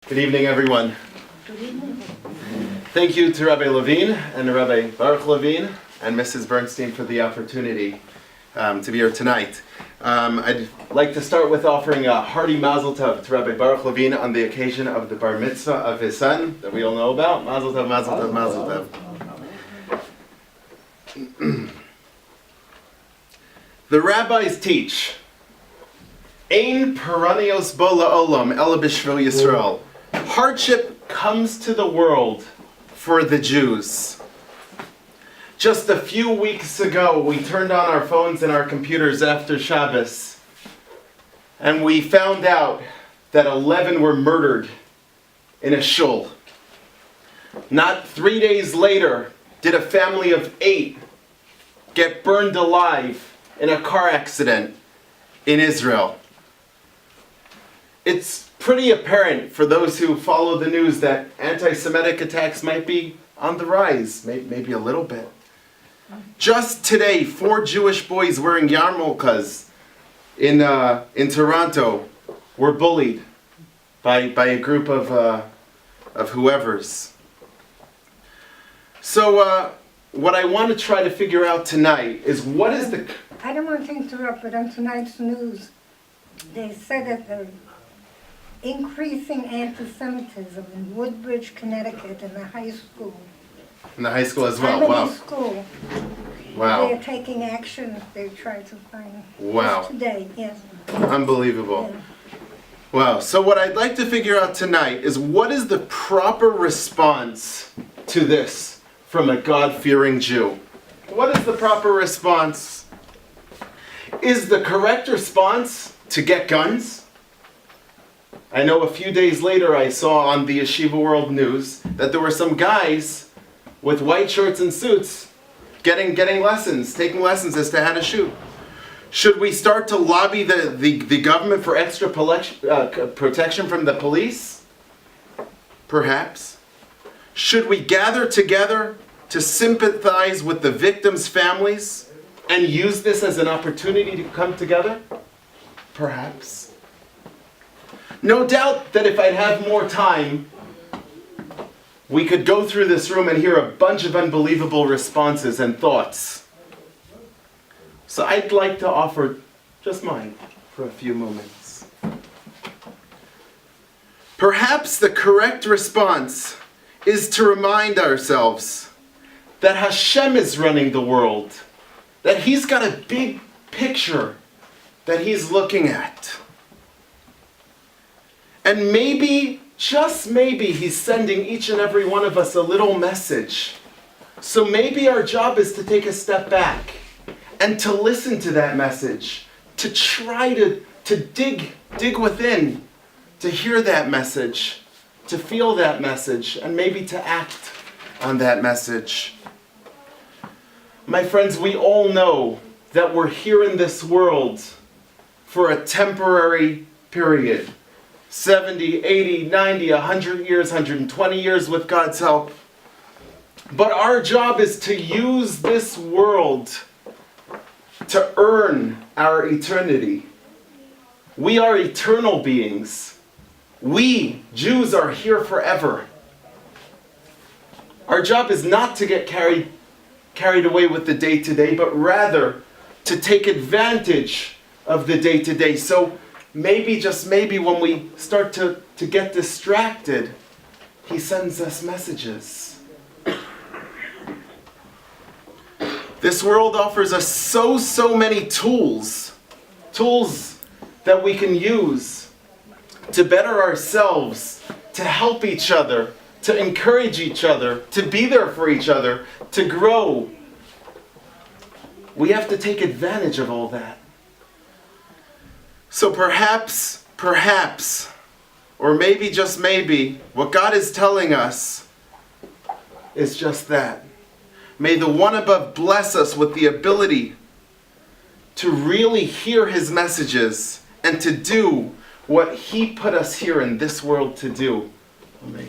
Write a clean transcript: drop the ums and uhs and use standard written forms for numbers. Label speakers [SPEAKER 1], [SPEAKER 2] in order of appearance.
[SPEAKER 1] Good evening, everyone.
[SPEAKER 2] Good evening.
[SPEAKER 1] Thank you to Rabbi Levine and Rabbi Baruch Levine and Mrs. Bernstein for the opportunity to be here tonight. I'd like to start with offering a hearty mazel tov to Rabbi Baruch Levine on the occasion of the bar mitzvah of his son that we all know about. Mazel tov, mazel tov, mazel tov. The rabbis teach, Ein peranios bo la'olam ela b'shvil Yisrael. Hardship comes to the world for the Jews. Just a few weeks ago, we turned on our phones and our computers after Shabbos, and we found out that 11 were murdered in a shul. Not 3 days later, did a family of 8 get burned alive in a car accident in Israel. It's pretty apparent for those who follow the news that anti-Semitic attacks might be on the rise, maybe a little bit. Just today, 4 Jewish boys wearing yarmulkes in Toronto were bullied by a group of whoever's. So what I want to try to figure out tonight is what is the...
[SPEAKER 2] I don't want to interrupt, but on tonight's news, they said that the increasing anti-Semitism in Woodbridge, Connecticut, in the high school.
[SPEAKER 1] In the high school as well, wow.
[SPEAKER 2] School.
[SPEAKER 1] Wow.
[SPEAKER 2] They're taking action. They tried to find.
[SPEAKER 1] Wow.
[SPEAKER 2] Today, yes.
[SPEAKER 1] Unbelievable.
[SPEAKER 2] Yeah.
[SPEAKER 1] Wow. So what I'd like to figure out tonight is what is the proper response to this from a God-fearing Jew? What is the proper response? Is the correct response to get guns? I know a few days later I saw on the Yeshiva World News that there were some guys with white shirts and suits getting lessons, taking lessons as to how to shoot. Should we start to lobby the government for extra protection from the police? Perhaps. Should we gather together to sympathize with the victims' families and use this as an opportunity to come together? Perhaps. No doubt that if I'd have more time, we could go through this room and hear a bunch of unbelievable responses and thoughts. So I'd like to offer just mine for a few moments. Perhaps the correct response is to remind ourselves that Hashem is running the world, that He's got a big picture that He's looking at. And maybe, just maybe, He's sending each and every one of us a little message. So maybe our job is to take a step back and to listen to that message, to try to dig within, to hear that message, to feel that message, and maybe to act on that message. My friends, we all know that we're here in this world for a temporary period. 70, 80, 90, 100 years, 120 years with God's help. But our job is to use this world to earn our eternity. We are eternal beings. We, Jews, are here forever. Our job is not to get carried away with the day-to-day, but rather to take advantage of the day-to-day. So maybe, just maybe, when we start to get distracted, He sends us messages. This world offers us so many tools that we can use to better ourselves, to help each other, to encourage each other, to be there for each other, to grow. We have to take advantage of all that. So perhaps, or maybe just maybe, what God is telling us is just that. May the One above bless us with the ability to really hear His messages and to do what He put us here in this world to do. Amen.